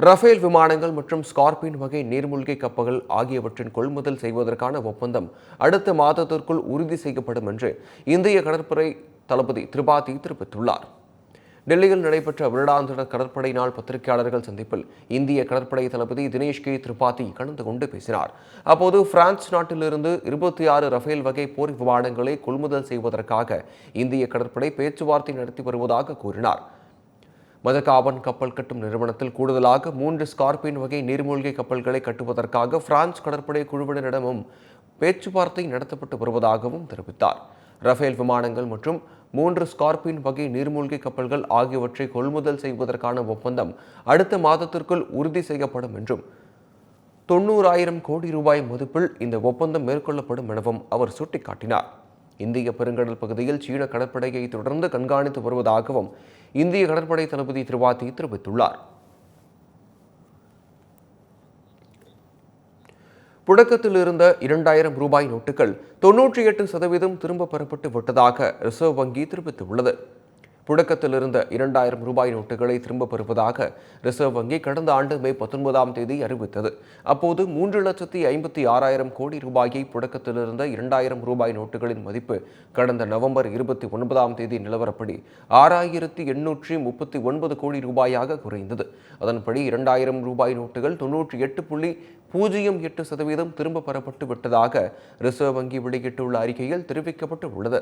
Rafale விமானங்கள் மற்றும் ஸ்கார்பின் வகை நீர்மூழ்கி கப்பல்கள் ஆகியவற்றின் கொள்முதல் செய்வதற்கான ஒப்பந்தம் அடுத்த மாதத்திற்குள் உறுதி செய்யப்படும் என்று இந்திய கடற்படை தளபதி திரிபாதி தெரிவித்துள்ளார். டெல்லியில் நடைபெற்ற வருடாந்திர கடற்படை நாள் பத்திரிகையாளர்கள் சந்திப்பில் இந்திய கடற்படை தளபதி தினேஷ் கே திரிபாதி கலந்து கொண்டு பேசினார். அப்போது பிரான்ஸ் நாட்டிலிருந்து 26 ரஃபேல் வகை போர் விமானங்களை கொள்முதல் செய்வதற்காக இந்திய கடற்படை பேச்சுவார்த்தை நடத்தி வருவதாக கூறினார். மதகாபன் கப்பல் கட்டும் நிறுவனத்தில் கூடுதலாக 3 ஸ்கார்பின் வகை நீர்மூழ்கி கப்பல்களை கட்டுவதற்காக பிரான்ஸ் கடற்படை குழுவினரிடமும் பேச்சுவார்த்தை நடத்தப்பட்டு வருவதாகவும் தெரிவித்தார். ரஃபேல் விமானங்கள் மற்றும் 3 ஸ்கார்பின் வகை நீர்மூழ்கி கப்பல்கள் ஆகியவற்றை கொள்முதல் செய்வதற்கான ஒப்பந்தம் அடுத்த மாதத்திற்குள் உறுதி செய்யப்படும் என்றும் 90,000 கோடி ரூபாய் மதிப்பில் இந்த ஒப்பந்தம் மேற்கொள்ளப்படும் எனவும் அவர் சுட்டிக்காட்டினார். இந்திய பெருங்கடல் பகுதியில் சீன கடற்படையை தொடர்ந்து கண்காணித்து வருவதாகவும் இந்திய கடற்படை தளபதி திரிபாதி தெரிவித்துள்ளார். புழக்கத்தில் இருந்த 2,000 ரூபாய் நோட்டுகள் 98% திரும்ப பெறப்பட்டு விட்டதாக ரிசர்வ் வங்கி தெரிவித்துள்ளது. புழக்கத்தில் இருந்த 2,000 ரூபாய் நோட்டுகளை திரும்ப பெறுவதாக ரிசர்வ் வங்கி கடந்த ஆண்டு மே 19ஆம் தேதி அறிவித்தது. அப்போது 3,56,000 கோடி ரூபாயை புழக்கத்தில் இருந்த 2,000 ரூபாய் நோட்டுகளின் மதிப்பு கடந்த நவம்பர் 29ஆம் தேதி நிலவரப்படி 6,839 கோடி ரூபாயாக குறைந்தது. அதன்படி 2,000 ரூபாய் நோட்டுகள் 98.08% திரும்ப பெறப்பட்டு விட்டதாக ரிசர்வ் வங்கி வெளியிட்டுள்ள அறிக்கையில் தெரிவிக்கப்பட்டுள்ளது.